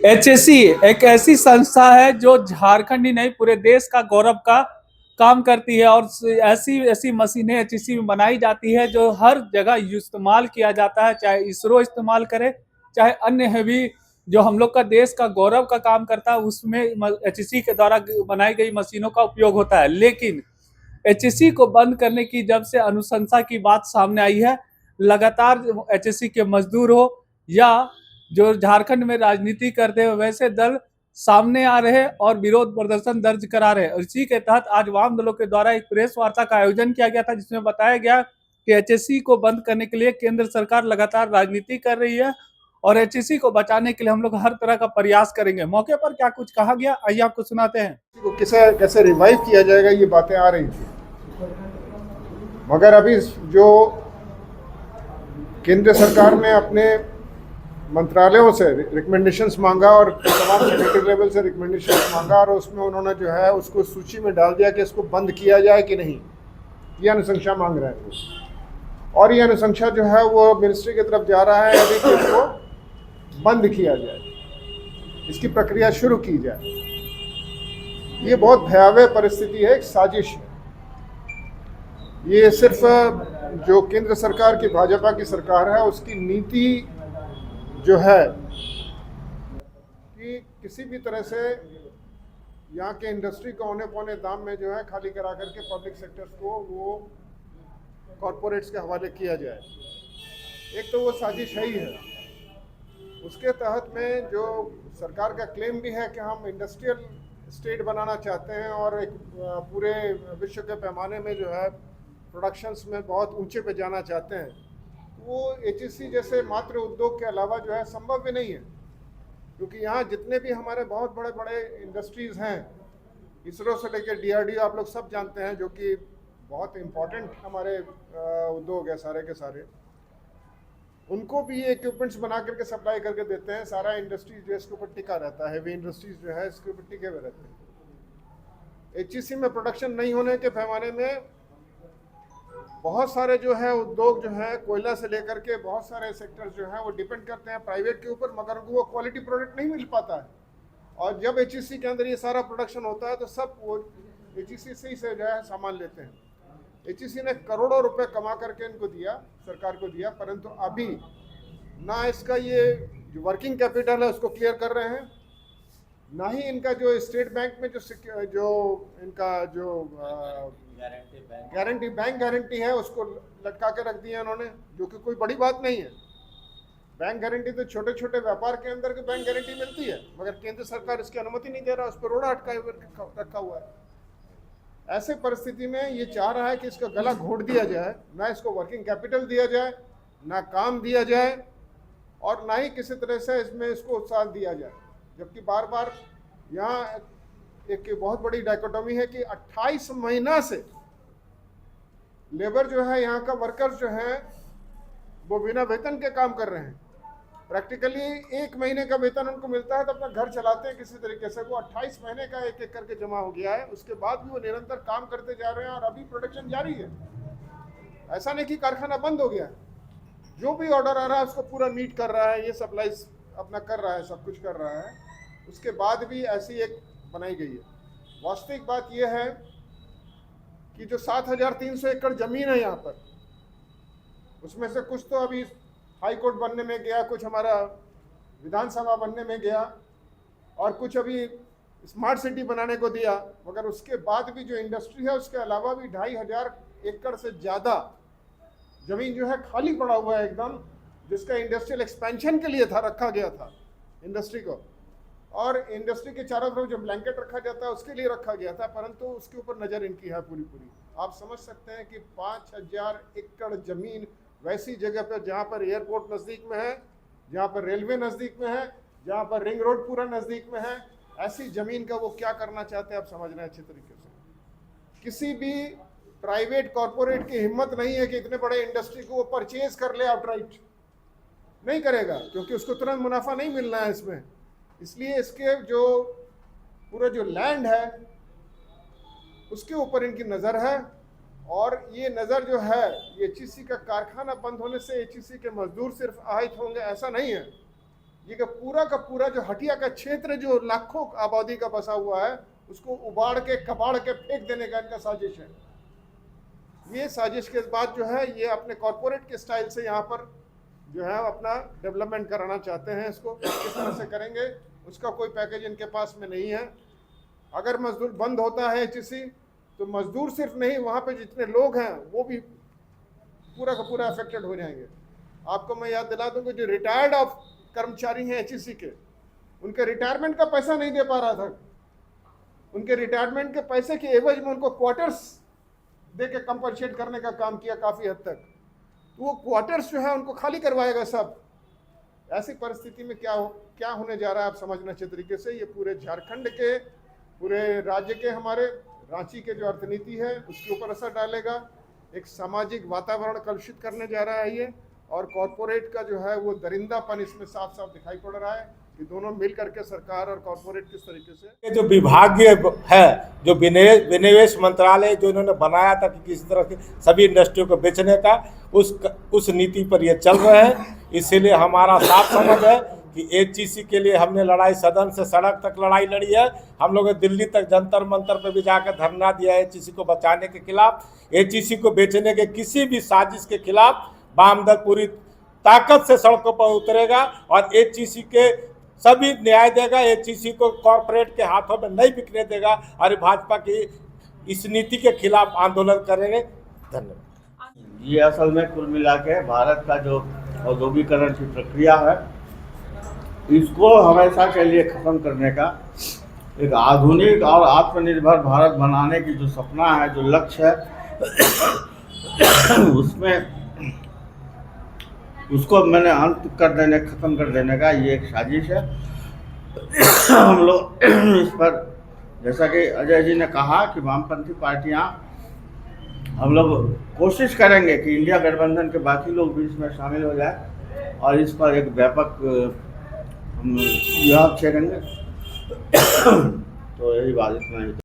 HSC एक ऐसी संस्था है जो झारखंड ही नहीं पूरे देश का गौरव का काम करती है और ऐसी ऐसी मशीनें एचएससी में बनाई जाती है जो हर जगह इस्तेमाल किया जाता है, चाहे इसरो इस्तेमाल करे चाहे अन्य हैवी जो हम लोग का देश का गौरव का काम करता है उसमें एचएससी के द्वारा बनाई गई मशीनों का उपयोग होता है। लेकिन एचएससी को बंद करने की जब से अनुशंसा की बात सामने आई है, लगातार एचएससी के मजदूर हो या जो झारखंड में राजनीति करते हैं वैसे दल सामने आ रहे हैं और विरोध प्रदर्शन दर्ज करा रहे हैं। और इसी के तहत आज वाम दलों के द्वारा एक प्रेस वार्ता का आयोजन किया गया था जिसमें बताया गया कि एचएससी को बंद करने के लिए केंद्र सरकार लगातार राजनीति कर रही है और एचएससी को बचाने के लिए हम लोग हर तरह का प्रयास करेंगे। मौके पर क्या कुछ कहा गया, आइए आपको सुनाते हैं। को कैसे कैसे रिवाइव किया जाएगा ये बातें आ रही थी, मगर अभी जो केंद्र सरकार ने अपने मंत्रालयों से रिकमेंडेशंस मांगा और तमाम सेक्रेटरी लेवल से रिकमेंडेशंस मांगा और उसमें उन्होंने जो है उसको सूची में डाल दिया कि इसको बंद किया जाए कि नहीं, ये अनुशंसा मांग रहे थे। और ये अनुशंसा जो है वो मिनिस्ट्री की तरफ जा रहा है अभी कि इसको बंद किया जाए, इसकी प्रक्रिया शुरू की जाए। ये बहुत भयावह परिस्थिति है, एक साजिश है। ये सिर्फ जो केंद्र सरकार की भाजपा की सरकार है उसकी नीति जो है कि किसी भी तरह से यहाँ के इंडस्ट्री को औने पौने दाम में जो है खाली करा करके पब्लिक सेक्टर्स को वो कॉरपोरेट्स के हवाले किया जाए। एक तो वो साजिश है ही है, उसके तहत में जो सरकार का क्लेम भी है कि हम इंडस्ट्रियल स्टेट बनाना चाहते हैं और एक पूरे विश्व के पैमाने में जो है प्रोडक्शंस में बहुत ऊंचे पे जाना चाहते हैं। वो एचईसी जैसे मात्र उद्योग के अलावा जो है संभव भी नहीं है, क्योंकि यहाँ जितने भी हमारे बहुत बड़े बड़े इंडस्ट्रीज़ हैं, इसरो से लेकर डीआरडीओ आप लोग सब जानते हैं, जो कि बहुत इम्पोर्टेंट हमारे उद्योग है सारे के सारे, उनको भी ये इक्विपमेंट्स बना करके सप्लाई करके देते हैं। सारा इंडस्ट्रीज जो है इसके ऊपर टिका रहता है, हेवी इंडस्ट्रीज जो है इसके ऊपर टिके हुए रहते हैं। एचईसी में प्रोडक्शन नहीं होने के पैमाने में बहुत सारे जो है उद्योग जो है कोयला से लेकर के बहुत सारे सेक्टर्स जो हैं वो डिपेंड करते हैं प्राइवेट के ऊपर, मगर उनको वो क्वालिटी प्रोडक्ट नहीं मिल पाता है। और जब एचईसी के अंदर ये सारा प्रोडक्शन होता है तो सब वो एचईसी से ही से जो है सामान लेते हैं। एचईसी ने करोड़ों रुपए कमा करके इनको दिया, सरकार को दिया, परंतु अभी ना इसका ये जो वर्किंग कैपिटल है उसको क्लियर कर रहे हैं, ना ही इनका जो स्टेट बैंक में जो इनका जो गारंटी बैंक गारंटी है उसको लटका के रख दिया इन्होंने, जो कि कोई बड़ी बात नहीं है। बैंक गारंटी तो छोटे छोटे व्यापार के अंदर के बैंक गारंटी मिलती है, मगर केंद्र सरकार इसकी अनुमति नहीं दे रहा, उस पर रोड़ा अटका रखा हुआ है। ऐसे परिस्थिति में ये चाह रहा है कि इसका गला घोट दिया जाए, ना इसको वर्किंग कैपिटल दिया जाए, ना काम दिया जाए और ना ही किसी तरह से इसमें इसको उत्साह दिया जाए। जबकि बार बार यहाँ एक बहुत बड़ी डायकोटोमी है कि 28 महीना से लेबर जो है यहाँ का वर्कर्स जो है वो बिना वेतन के काम कर रहे हैं। प्रैक्टिकली 1 महीने का वेतन उनको मिलता है तो अपना घर चलाते हैं किसी तरीके से। वो 28 महीने का एक एक करके जमा हो गया है, उसके बाद भी वो निरंतर काम करते जा रहे हैं और अभी प्रोडक्शन जारी है। ऐसा नहीं कि कारखाना बंद हो गया है, जो भी ऑर्डर आ रहा है उसको पूरा मीट कर रहा है, ये सप्लाईज अपना कर रहा है, सब कुछ कर रहा है। उसके बाद भी ऐसी एक बनाई गई है। वास्तविक बात यह है कि जो 7,300 एकड़ जमीन है यहाँ पर, उसमें से कुछ तो अभी हाई कोर्ट बनने में गया, कुछ हमारा विधानसभा बनने में गया और कुछ अभी स्मार्ट सिटी बनाने को दिया, मगर उसके बाद भी जो इंडस्ट्री है उसके अलावा भी 2,500 एकड़ से ज़्यादा जमीन जो है खाली पड़ा हुआ है एकदम, जिसका इंडस्ट्रियल एक्सपेंशन के लिए था, रखा गया था इंडस्ट्री को। और इंडस्ट्री के चारों तरफ जो ब्लैंकेट रखा जाता है उसके लिए रखा गया था, परंतु उसके ऊपर नज़र इनकी है पूरी पूरी। आप समझ सकते हैं कि 5,000 एकड़ जमीन वैसी जगह पर जहाँ पर एयरपोर्ट नज़दीक में है, जहाँ पर रेलवे नज़दीक में है, जहाँ पर रिंग रोड पूरा नज़दीक में है, ऐसी ज़मीन का वो क्या करना चाहते हैं आप समझ रहे हैं अच्छे तरीके से। किसी भी प्राइवेट कॉरपोरेट की हिम्मत नहीं है कि इतने बड़े इंडस्ट्री को वो परचेज कर ले आउटराइट, नहीं करेगा, क्योंकि उसको तुरंत मुनाफा नहीं मिलना है इसमें। इसलिए इसके जो पूरा जो लैंड है उसके ऊपर इनकी नज़र है। और ये नज़र जो है, ये एचईसी का कारखाना बंद होने से एचईसी के मजदूर सिर्फ आहत होंगे ऐसा नहीं है, ये का पूरा जो हटिया का क्षेत्र जो लाखों आबादी का बसा हुआ है उसको उबाड़ के कबाड़ के फेंक देने का इनका साजिश है। ये साजिश के बाद जो है ये अपने कॉरपोरेट के स्टाइल से यहाँ पर जो है अपना डेवलपमेंट कराना चाहते हैं। इसको किस तरह से करेंगे उसका कोई पैकेज इनके पास में नहीं है। अगर मजदूर बंद होता है HEC तो मजदूर सिर्फ नहीं, वहाँ पे जितने लोग हैं वो भी पूरा का पूरा अफेक्टेड हो जाएंगे। आपको मैं याद दिला दूँ कि जो रिटायर्ड ऑफ कर्मचारी हैं HEC के, उनके रिटायरमेंट का पैसा नहीं दे पा रहा था। उनके रिटायरमेंट के पैसे के एवज में उनको क्वार्टर्स दे के कंपनसेट करने का काम किया काफ़ी हद तक। तो वो क्वार्टर्स जो है उनको खाली करवाएगा सब। ऐसी परिस्थिति में क्या होने जा रहा है आप समझना अच्छे तरीके से। ये पूरे झारखंड के, पूरे राज्य के, हमारे रांची के जो अर्थनीति है उसके ऊपर असर डालेगा। एक सामाजिक वातावरण कलुषित करने जा रहा है ये, और कॉरपोरेट का जो है वो दरिंदापन इसमें साफ साफ दिखाई पड़ रहा है कि दोनों मिल करके सरकार और कॉरपोरेट किस तरीके से जो विभागीय है, जो विनिवेश मंत्रालय जो इन्होंने बनाया था कि किसी तरह की सभी इंडस्ट्रियों को बेचने का, उस नीति पर ये चल रहे हैं। इसीलिए हमारा साफ समझ है कि HEC के लिए हमने लड़ाई सदन से सड़क तक लड़ाई लड़ी है। हम लोग दिल्ली तक जंतर मंतर पर भी जाकर धरना दिया है HEC को बचाने के खिलाफ। HEC को बेचने के किसी भी साजिश के खिलाफ वामदल पूरी ताकत से सड़कों पर उतरेगा और HEC के सभी न्याय देगा। HEC को कॉरपोरेट के हाथों में नहीं बिकने देगा और भाजपा की इस नीति के खिलाफ आंदोलन करेंगे। धन्यवाद। ये असल में कुल मिला के भारत का जो औद्योगिकरण की प्रक्रिया है इसको हमेशा के लिए ख़त्म करने का एक आधुनिक और आत्मनिर्भर भारत बनाने की जो सपना है, जो लक्ष्य है, उसमें उसको मैंने ख़त्म कर देने का ये एक साजिश है। हम लोग इस पर, जैसा कि अजय जी ने कहा कि वामपंथी पार्टियां, हम लोग कोशिश करेंगे कि इंडिया गठबंधन के बाकी लोग भी इसमें शामिल हो जाए और इस पर एक व्यापक हम युद्ध छेड़ेंगे। तो यही बात, इतना ही।